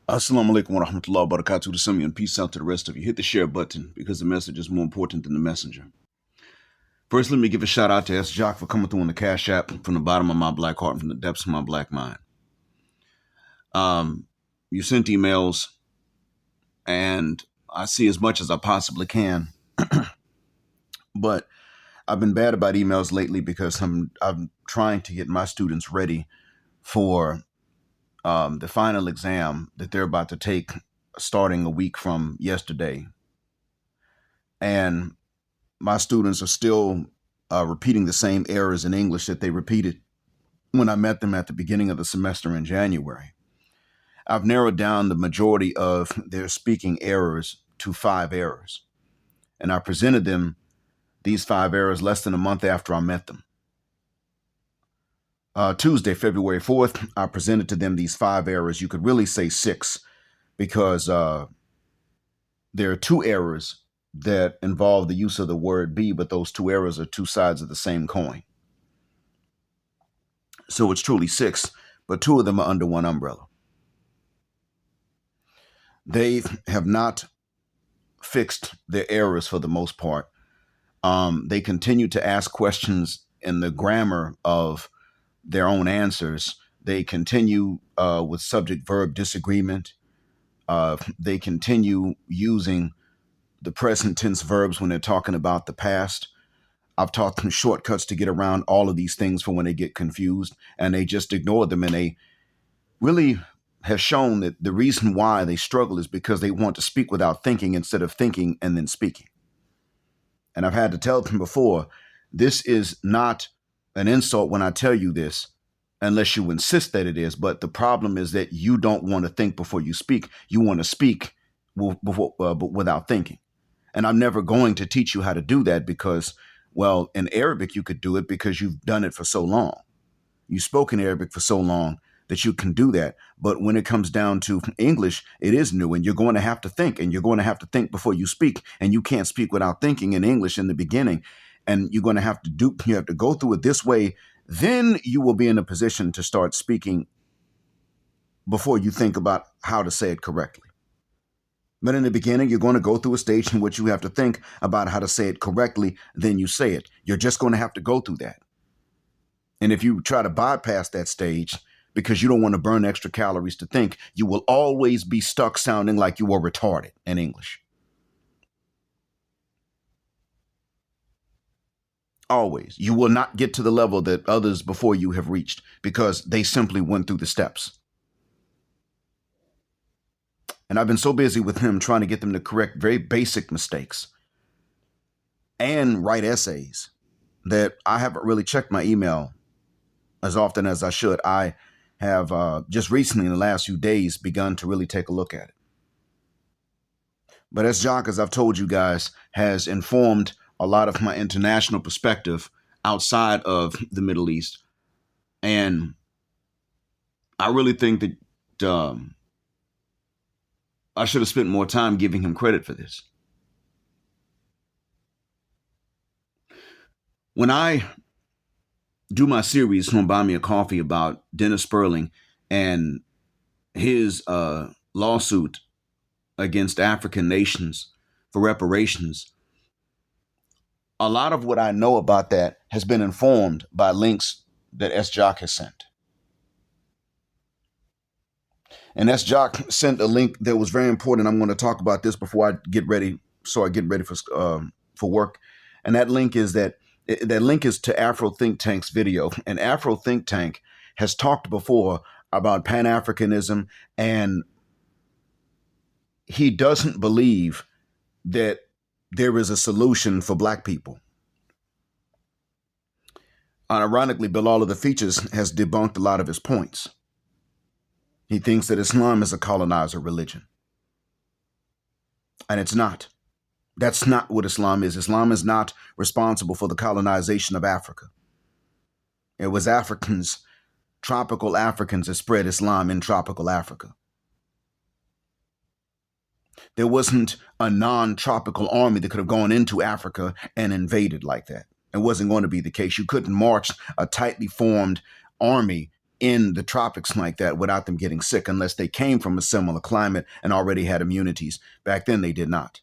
Assalamu alaikum wa rahmatullahi wa barakatuh to some of you, and peace out to the rest of you. Hit the share button because the message is more important than the messenger. First, let me give a shout out to S. Jock for coming through on the Cash App from the bottom of my black heart and from the depths of my black mind. You sent emails, and I see as much as I possibly can. But I've been bad about emails lately because I'm trying to get my students ready for the final exam that they're about to take starting a week from yesterday. And my students are still repeating the same errors in English that they repeated when I met them at the beginning of the semester in January. I've narrowed down the majority of their speaking errors to 5 errors. And I presented them these 5 errors less than a month after I met them. Tuesday, February 4th, I presented to them these 5 errors. You could really say 6 because there are 2 errors that involve the use of the word be, but those 2 errors are 2 sides of the same coin. So it's truly 6, but 2 of them are under one umbrella. They have not fixed their errors for the most part. They continue to ask questions in the grammar of their own answers. They continue with subject-verb disagreement. They continue using the present tense verbs when they're talking about the past. I've taught them shortcuts to get around all of these things for when they get confused, and they just ignore them. And they really have shown that the reason why they struggle is because they want to speak without thinking instead of thinking and then speaking. And I've had to tell them before, this is not an insult when I tell you this, unless you insist that it is. But the problem is that you don't want to think before you speak. You want to speak without thinking. And I'm never going to teach you how to do that because, well, in Arabic, you could do it because you've done it for so long. You spoke in Arabic for so long that you can do that. But when it comes down to English, it is new, and you're going to have to think, and you're going to have to think before you speak. And you can't speak without thinking in English in the beginning. And you're going to have to go through it this way. Then you will be in a position to start speaking before you think about how to say it correctly. But in the beginning, you're going to go through a stage in which you have to think about how to say it correctly. Then you say it. You're just going to have to go through that. And if you try to bypass that stage because you don't want to burn extra calories to think, you will always be stuck sounding like you were retarded in English. Always. You will not get to the level that others before you have reached because they simply went through the steps. And I've been so busy with him trying to get them to correct very basic mistakes and write essays that I haven't really checked my email as often as I should. I have just recently in the last few days begun to really take a look at it. But as Jock, as I've told you guys, has informed a lot of my international perspective outside of the Middle East. And I really think that I should have spent more time giving him credit for this. When I do my series on Buy Me a Coffee about Dennis Sperling and his lawsuit against African nations for reparations, a lot of what I know about that has been informed by links that S. Jock has sent. And S. Jock sent a link that was very important. I'm going to talk about this before I get ready. So I get ready for work. And that link is to Afro Think Tank's video. And Afro Think Tank has talked before about Pan-Africanism, and he doesn't believe that there is a solution for Black people. Ironically, Bilal of the Features has debunked a lot of his points. He thinks that Islam is a colonizer religion. And it's not. That's not what Islam is. Islam is not responsible for the colonization of Africa. It was Africans, tropical Africans, that spread Islam in tropical Africa. There wasn't a non-tropical army that could have gone into Africa and invaded like that. It wasn't going to be the case. You couldn't march a tightly formed army in the tropics like that without them getting sick unless they came from a similar climate and already had immunities. Back then, they did not.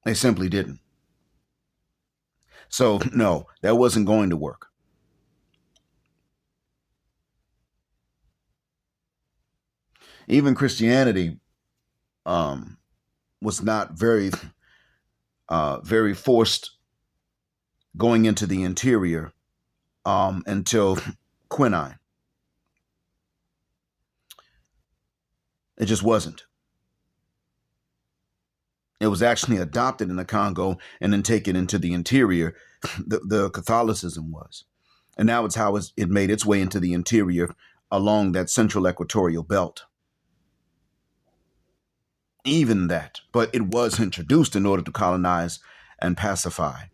They simply didn't. So, no, that wasn't going to work. Even Christianity was not very forced going into the interior until quinine. It just wasn't. It was actually adopted in the Congo and then taken into the interior. The Catholicism was. And now it's how it made its way into the interior along that central equatorial belt. Even that, but it was introduced in order to colonize and pacify.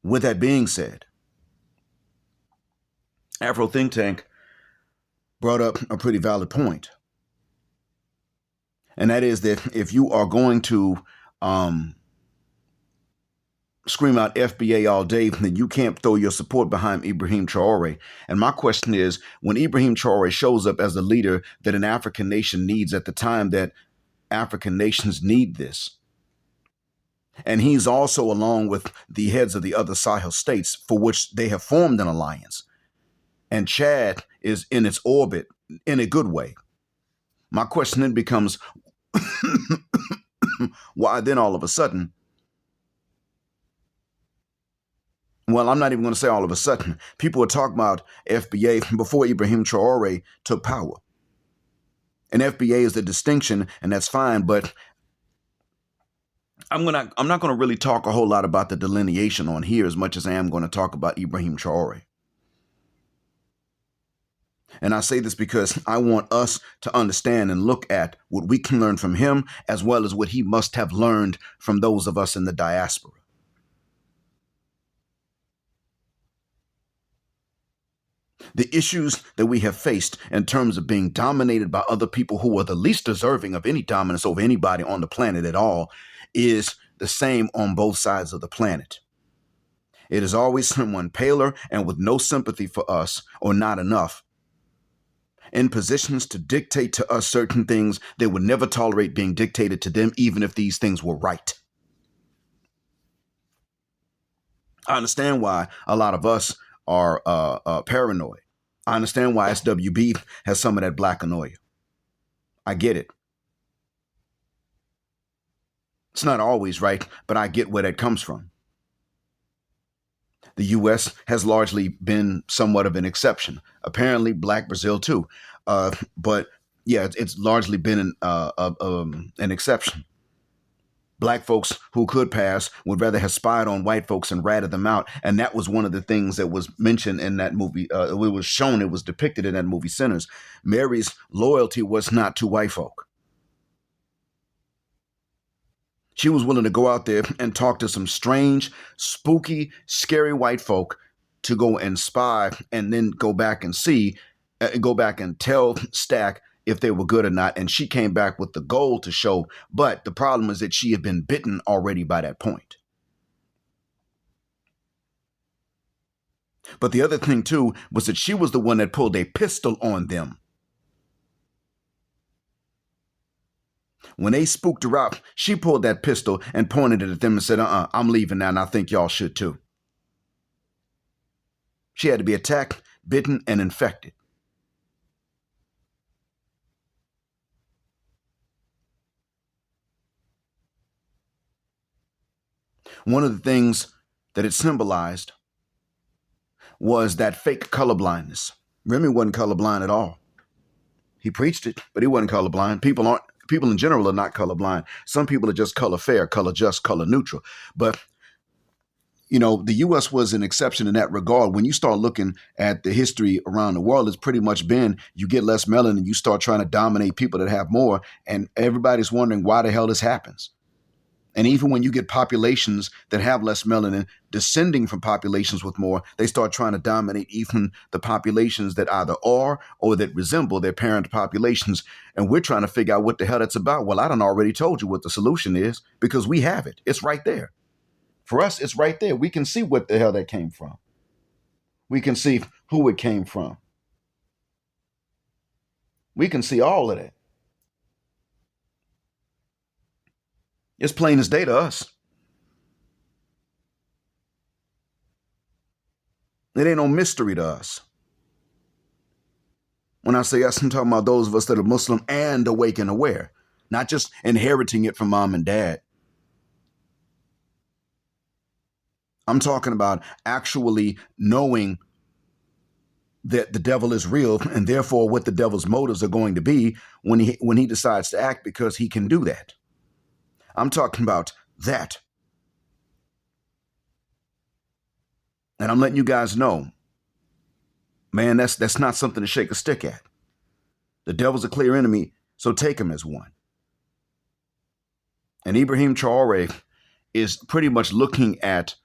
With that being said, Afro Think Tank brought up a pretty valid point. And that is that if you are going to scream out FBA all day, then you can't throw your support behind Ibrahim Traore. And my question is, when Ibrahim Traore shows up as the leader that an African nation needs at the time that African nations need this, and he's also along with the heads of the other Sahel states for which they have formed an alliance, and Chad is in its orbit in a good way. My question then becomes, why then all of a sudden? Well, I'm not even going to say all of a sudden. People were talking about FBA before Ibrahim Traore took power. And FBA is the distinction, and that's fine, but I'm not going to really talk a whole lot about the delineation on here as much as I am going to talk about Ibrahim Traore. And I say this because I want us to understand and look at what we can learn from him as well as what he must have learned from those of us in the diaspora. The issues that we have faced in terms of being dominated by other people who are the least deserving of any dominance over anybody on the planet at all is the same on both sides of the planet. It is always someone paler and with no sympathy for us or not enough in positions to dictate to us certain things they would never tolerate being dictated to them, even if these things were right. I understand why a lot of us are paranoid. I understand why SWB has some of that blackanoia. I get it. It's not always right, but I get where that comes from. The U.S. has largely been somewhat of an exception. Apparently, Black Brazil too. But yeah, it's largely been an exception. Black folks who could pass would rather have spied on white folks and ratted them out. And that was one of the things that was mentioned in that movie. It was shown, it was depicted in that movie, Sinners. Mary's loyalty was not to white folk. She was willing to go out there and talk to some strange, spooky, scary white folk to go and spy and then go back and go back and tell Stack if they were good or not. And she came back with the goal to show. But the problem is that she had been bitten already by that point. But the other thing, too, was that she was the one that pulled a pistol on them. When they spooked her out, she pulled that pistol and pointed it at them and said, I'm leaving now, and I think y'all should too. She had to be attacked, bitten, and infected. One of the things that it symbolized was that fake colorblindness. Remy wasn't colorblind at all. He preached it, but he wasn't colorblind. People in general are not colorblind. Some people are just color fair, color just, color neutral. But, you know, the U.S. was an exception in that regard. When you start looking at the history around the world, it's pretty much been you get less melanin and you start trying to dominate people that have more. And everybody's wondering why the hell this happens. And even when you get populations that have less melanin descending from populations with more, they start trying to dominate even the populations that either are or that resemble their parent populations. And we're trying to figure out what the hell that's about. Well, I done already told you what the solution is because we have it. It's right there. For us, it's right there. We can see what the hell that came from. We can see who it came from. We can see all of that. It's plain as day to us. It ain't no mystery to us. When I say us, I'm talking about those of us that are Muslim and awake and aware, not just inheriting it from mom and dad. I'm talking about actually knowing that the devil is real and therefore what the devil's motives are going to be when he decides to act, because he can do that. I'm talking about that. And I'm letting you guys know, man, that's not something to shake a stick at. The devil's a clear enemy, so take him as one. And Ibrahim Traore is pretty much looking at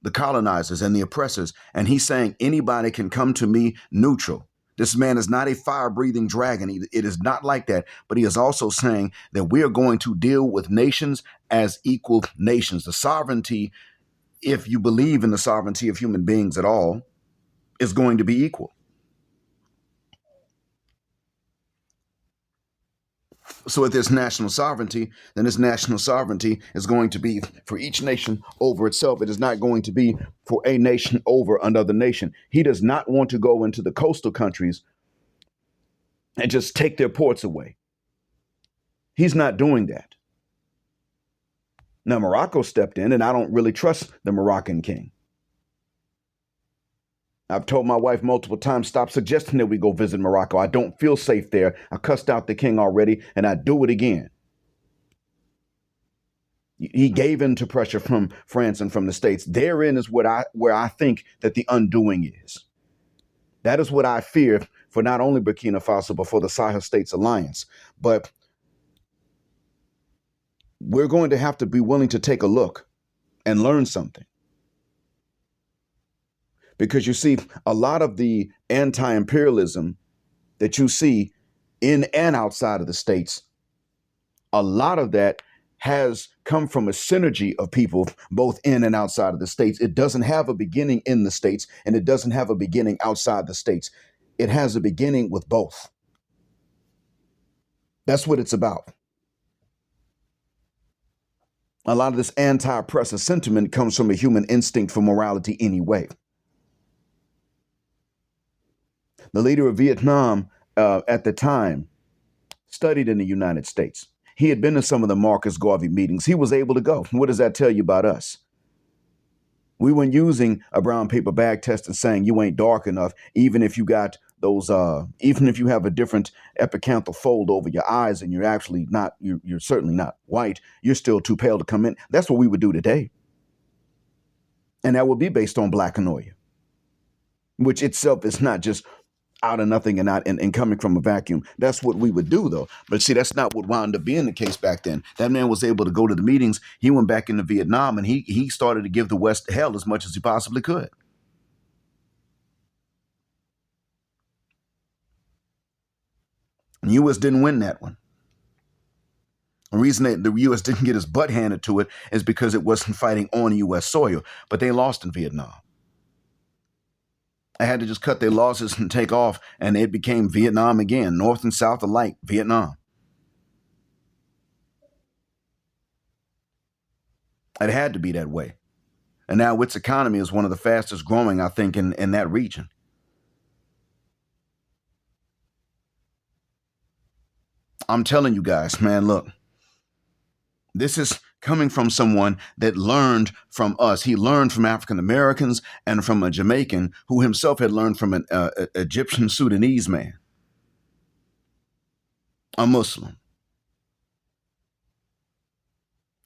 the colonizers and the oppressors, and he's saying anybody can come to me neutral. This man is not a fire-breathing dragon. It is not like that. But he is also saying that we are going to deal with nations as equal nations. The sovereignty, if you believe in the sovereignty of human beings at all, is going to be equal. So if there's national sovereignty, then this national sovereignty is going to be for each nation over itself. It is not going to be for a nation over another nation. He does not want to go into the coastal countries and just take their ports away. He's not doing that. Now, Morocco stepped in, and I don't really trust the Moroccan king. I've told my wife multiple times, stop suggesting that we go visit Morocco. I don't feel safe there. I cussed out the king already, and I do it again. He gave in to pressure from France and from the States. Therein is where I think that the undoing is. That is what I fear for not only Burkina Faso, but for the Sahel States Alliance. But we're going to have to be willing to take a look and learn something. Because you see, a lot of the anti-imperialism that you see in and outside of the states, a lot of that has come from a synergy of people both in and outside of the states. It doesn't have a beginning in the states, and it doesn't have a beginning outside the states. It has a beginning with both. That's what it's about. A lot of this anti-oppressive sentiment comes from a human instinct for morality anyway. The leader of Vietnam at the time studied in the United States. He had been to some of the Marcus Garvey meetings. He was able to go. What does that tell you about us? We weren't using a brown paper bag test and saying you ain't dark enough, even if you got those, even if you have a different epicanthal fold over your eyes and you're actually not, you're certainly not white, you're still too pale to come in. That's what we would do today. And that would be based on blackanoia, which itself is not just out of nothing and not and coming from a vacuum. That's what we would do, though. But see, that's not what wound up being the case back then. That man was able to go to the meetings. He went back into Vietnam, and he started to give the West hell as much as he possibly could. The U.S. didn't win that one. The reason that the U.S. didn't get his butt handed to it is because it wasn't fighting on U.S. soil, but they lost in Vietnam. They had to just cut their losses and take off, and it became Vietnam again, North and South alike, Vietnam. It had to be that way. And now its economy is one of the fastest growing, I think, in that region. I'm telling you guys, man, look, this is coming from someone that learned from us. He learned from African Americans and from a Jamaican who himself had learned from an Egyptian Sudanese man, a Muslim.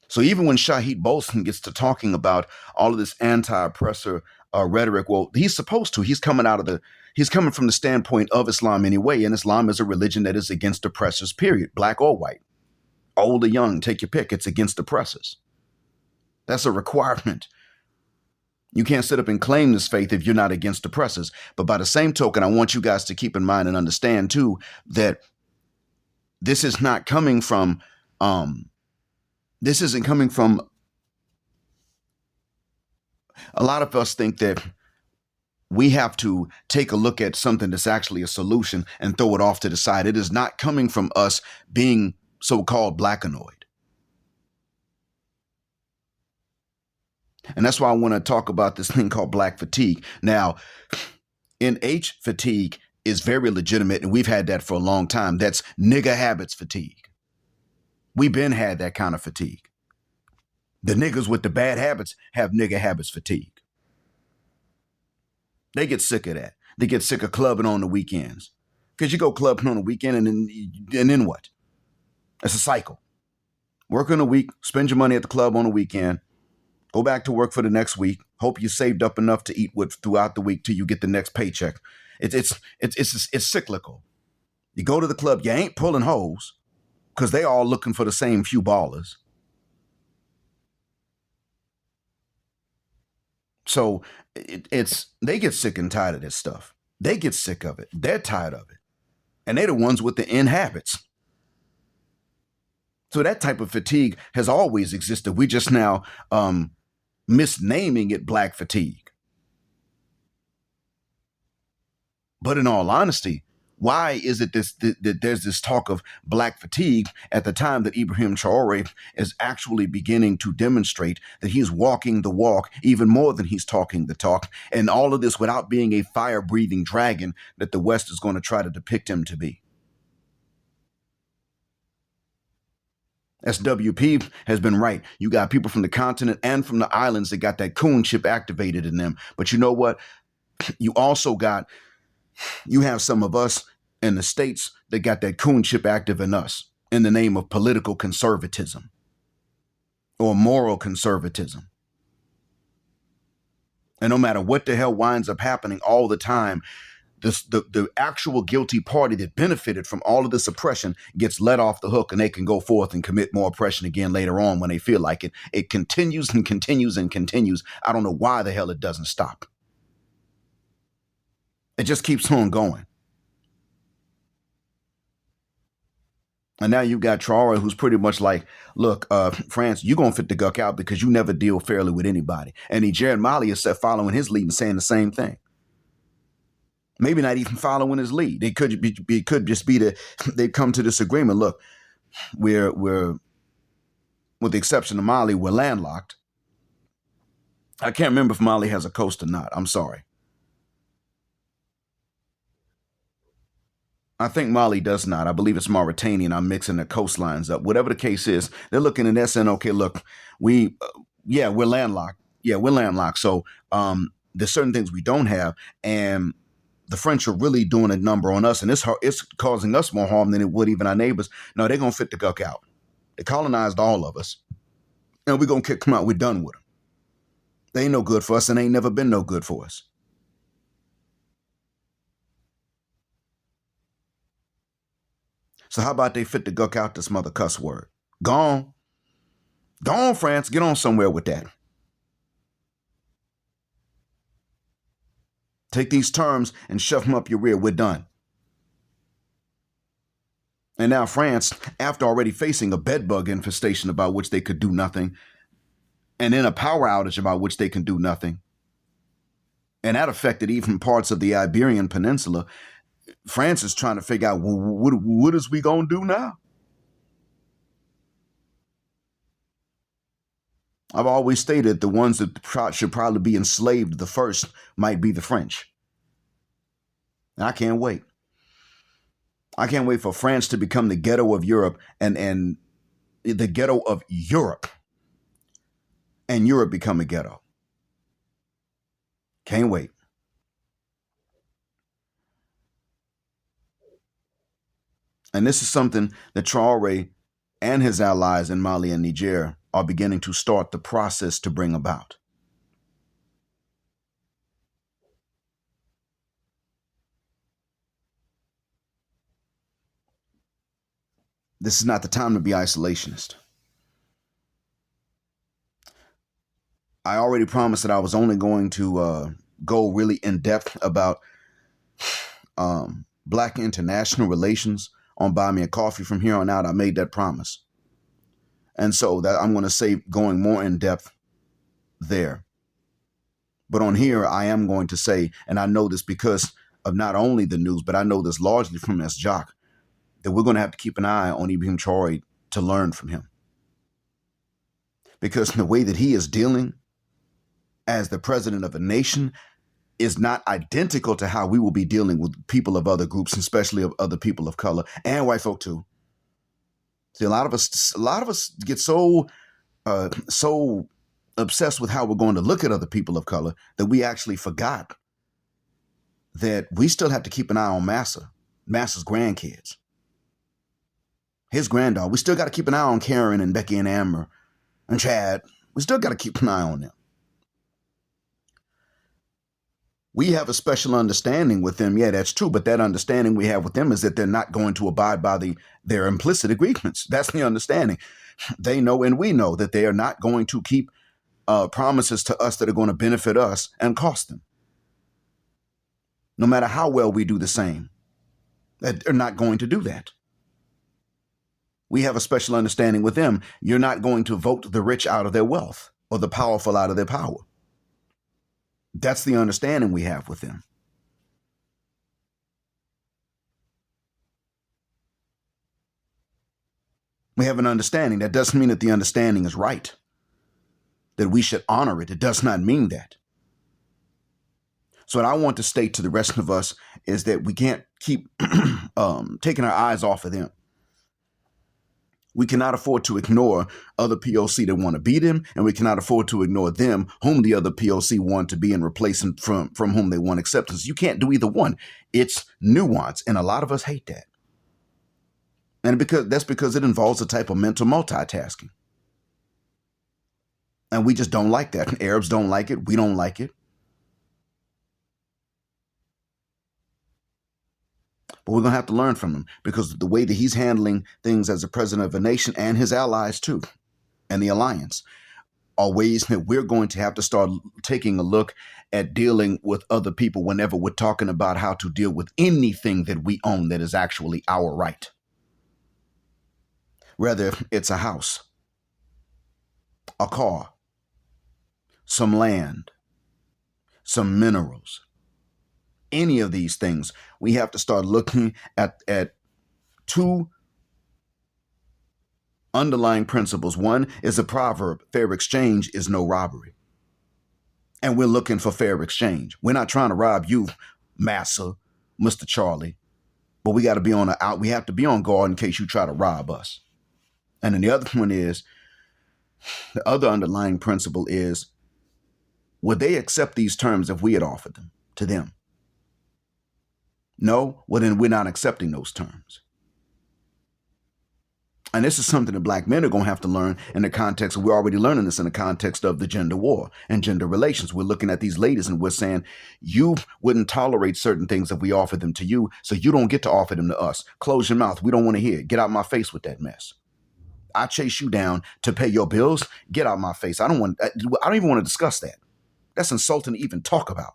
So even when Shahid Bolson gets to talking about all of this anti-oppressor rhetoric, well, he's supposed to. He's coming from the standpoint of Islam anyway, and Islam is a religion that is against oppressors, period, black or white. Old or young, take your pick. It's against oppressors. That's a requirement. You can't sit up and claim this faith if you're not against oppressors. But by the same token, I want you guys to keep in mind and understand too that this is not coming from this isn't coming from a lot of us think that we have to take a look at something that's actually a solution and throw it off to the side. It is not coming from us being so-called blackanoid. And that's why I want to talk about this thing called black fatigue. Now, NH fatigue is very legitimate, and we've had that for a long time. That's nigger habits fatigue. We've been had that kind of fatigue. The niggas with the bad habits have nigger habits fatigue. They get sick of that. They get sick of clubbing on the weekends. Because you go clubbing on the weekend and then what? It's a cycle. Work in a week, spend your money at the club on the weekend, go back to work for the next week, hope you saved up enough to eat with throughout the week till you get the next paycheck. It's cyclical. You go to the club, you ain't pulling hoes because they all looking for the same few ballers. So they get sick and tired of this stuff. They get sick of it. They're tired of it. And they're the ones with the end habits. So that type of fatigue has always existed. We just now misnaming it black fatigue. But in all honesty, why is it that there's this talk of black fatigue at the time that Ibrahim Traore is actually beginning to demonstrate that he's walking the walk even more than he's talking the talk, and all of this without being a fire-breathing dragon that the West is going to try to depict him to be? SWP has been right. You got people from the continent and from the islands that got that coon chip activated in them. But you know what? You also you have some of us in the States that got that coon chip active in us in the name of political conservatism or moral conservatism. And no matter what the hell winds up happening all the time, the actual guilty party that benefited from all of this oppression gets let off the hook, and they can go forth and commit more oppression again later on when they feel like it. It continues and continues and continues. I don't know why the hell it doesn't stop. It just keeps on going. And now you got Traore, who's pretty much like, look, France, you're going to fit the guck out because you never deal fairly with anybody. And Niger and Mali is following his lead and saying the same thing. Maybe not even following his lead. It could just be that they've come to this agreement. Look, we're with the exception of Mali, we're landlocked. I can't remember if Mali has a coast or not. I'm sorry. I think Mali does not. I believe it's Mauritanian. I'm mixing the coastlines up. Whatever the case is, they're looking at that saying, okay, look, we're landlocked. Yeah, we're landlocked. So there's certain things we don't have. And the French are really doing a number on us. And it's causing us more harm than it would even our neighbors. No, they're going to fit the guck out. They colonized all of us. And we're going to kick them out. We're done with them. They ain't no good for us and ain't never been no good for us. So how about they fit the guck out this mother cuss word? Gone. Gone, France. Get on somewhere with that. Take these terms and shove them up your rear. We're done. And now France, after already facing a bedbug infestation about which they could do nothing, and then a power outage about which they can do nothing, and that affected even parts of the Iberian Peninsula, France is trying to figure out, well, what is we going to do now? I've always stated the ones that should probably be enslaved the first might be the French. And I can't wait. I can't wait for France to become the ghetto of Europe and the ghetto of Europe, and Europe become a ghetto. Can't wait. And this is something that Traore and his allies in Mali and Niger are beginning to start the process to bring about. This is not the time to be isolationist. I already promised that I was only going to go really in depth about Black international relations on Buy Me a Coffee. From here on out, I made that promise. And so that I'm going to say going more in depth there. But on here, I am going to say, and I know this because of not only the news, but I know this largely from S. Jock, that we're going to have to keep an eye on Ibrahim Traore to learn from him. Because the way that he is dealing as the president of a nation is not identical to how we will be dealing with people of other groups, especially of other people of color and white folk too. See, a lot of us get so obsessed with how we're going to look at other people of color that we actually forgot that we still have to keep an eye on Massa's grandkids, his granddaughter. We still got to keep an eye on Karen and Becky and Amber and Chad. We still got to keep an eye on them. We have a special understanding with them. Yeah, that's true. But that understanding we have with them is that they're not going to abide by their implicit agreements. That's the understanding. They know and we know that they are not going to keep promises to us that are going to benefit us and cost them. No matter how well we do the same, that they're not going to do that. We have a special understanding with them. You're not going to vote the rich out of their wealth or the powerful out of their power. That's the understanding we have with them. We have an understanding. That doesn't mean that the understanding is right, that we should honor it. It does not mean that. So what I want to state to the rest of us is that we can't keep taking our eyes off of them. We cannot afford to ignore other POC that want to beat him, and we cannot afford to ignore them whom the other POC want to be and replace him from whom they want acceptance. You can't do either one. It's nuance, and a lot of us hate that. And that's because it involves a type of mental multitasking. And we just don't like that. Arabs don't like it. We don't like it. But we're going to have to learn from him, because the way that he's handling things as a president of a nation, and his allies too, and the alliance, are ways that we're going to have to start taking a look at dealing with other people whenever we're talking about how to deal with anything that we own that is actually our right. Whether it's a house, a car, some land, some minerals, any of these things, we have to start looking at two underlying principles. One is a proverb: fair exchange is no robbery. And we're looking for fair exchange. We're not trying to rob you, Massa, Mr. Charlie, but we got to be we have to be on guard in case you try to rob us. And then the other one is, the other underlying principle is, would they accept these terms if we had offered them to them? No? Well, then we're not accepting those terms. And this is something that Black men are going to have to learn in the context, we're already learning this in the context of the gender war and gender relations. We're looking at these ladies and we're saying, you wouldn't tolerate certain things if we offered them to you, so you don't get to offer them to us. Close your mouth. We don't want to hear it. Get out my face with that mess. I chase you down to pay your bills. Get out my face. I don't even want to discuss that. That's insulting to even talk about.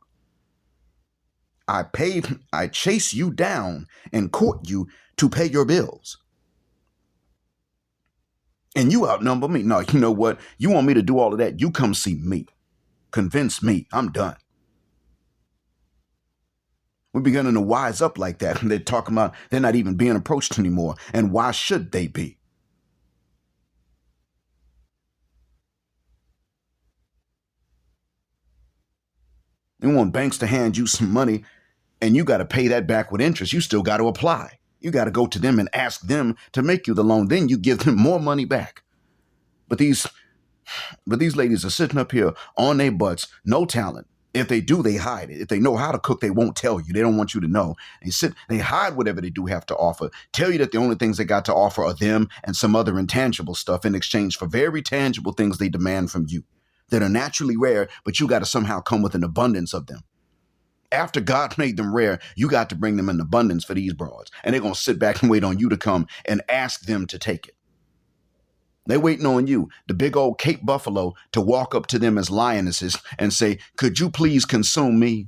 I chase you down and court you to pay your bills. And you outnumber me. No, you know what? You want me to do all of that? You come see me. Convince me. I'm done. We're beginning to wise up like that. And they're talking about they're not even being approached anymore. And why should they be? You want banks to hand you some money and you got to pay that back with interest. You still got to apply. You got to go to them and ask them to make you the loan. Then you give them more money back. But these ladies are sitting up here on their butts, no talent. If they do, they hide it. If they know how to cook, they won't tell you. They don't want you to know. They hide whatever they do have to offer. Tell you that the only things they got to offer are them and some other intangible stuff in exchange for very tangible things they demand from you that are naturally rare, but you got to somehow come with an abundance of them. After God made them rare, you got to bring them in abundance for these broads. And they're going to sit back and wait on you to come and ask them to take it. They waiting on you, the big old Cape Buffalo, to walk up to them as lionesses and say, could you please consume me?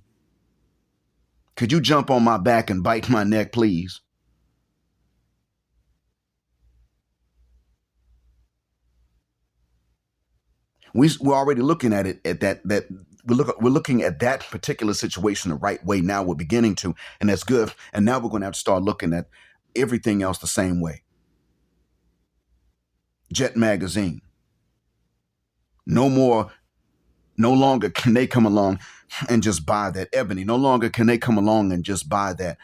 Could you jump on my back and bite my neck, please? We're already looking at it at that we're looking at that particular situation the right way now. We're beginning to, and that's good. And now we're going to have to start looking at everything else the same way. Jet magazine. No more, no longer can they come along and just buy that. Ebony. No longer can they come along and just buy that.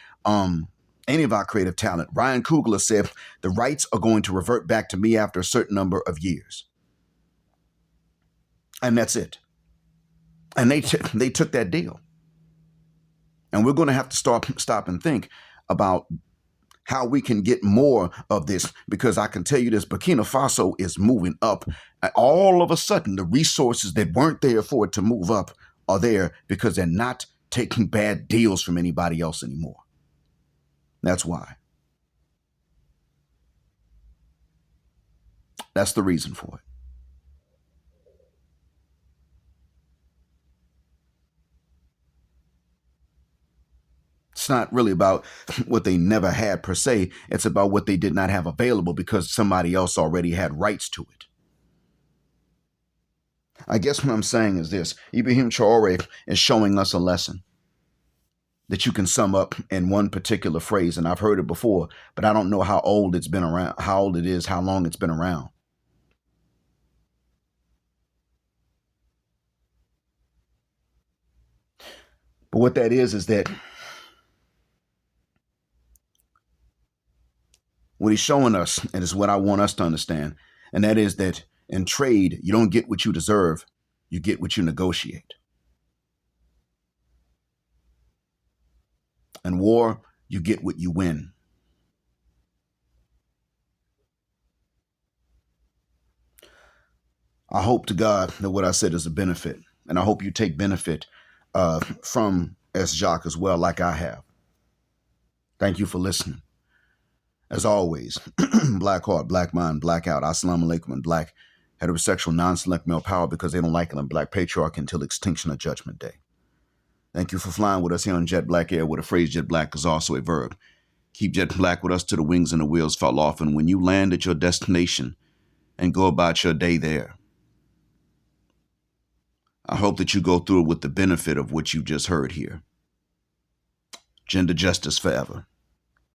Any of our creative talent. Ryan Coogler said the rights are going to revert back to me after a certain number of years. And that's it. And they took that deal. And we're going to have to stop and think about how we can get more of this, because I can tell you this, Burkina Faso is moving up. All of a sudden, the resources that weren't there for it to move up are there because they're not taking bad deals from anybody else anymore. That's why. That's the reason for it. It's not really about what they never had per se. It's about what they did not have available because somebody else already had rights to it. I guess what I'm saying is this: Ibrahim Traore is showing us a lesson that you can sum up in one particular phrase. And I've heard it before, but I don't know how old it's been around, how old it is, how long it's been around. But what that is that what he's showing us, and is what I want us to understand, and that is that in trade, you don't get what you deserve, you get what you negotiate. In war, you get what you win. I hope to God that what I said is a benefit, and I hope you take benefit from S. Jacques as well, like I have. Thank you for listening. As always, black heart, black mind, black out. Assalamu alaikum, and black heterosexual non-select male power, because they don't like it, and black patriarch until extinction of judgment day. Thank you for flying with us here on Jet Black Air, where the phrase jet black is also a verb. Keep jet black with us till the wings and the wheels fall off, and when you land at your destination and go about your day there, I hope that you go through it with the benefit of what you just heard here. Gender justice forever.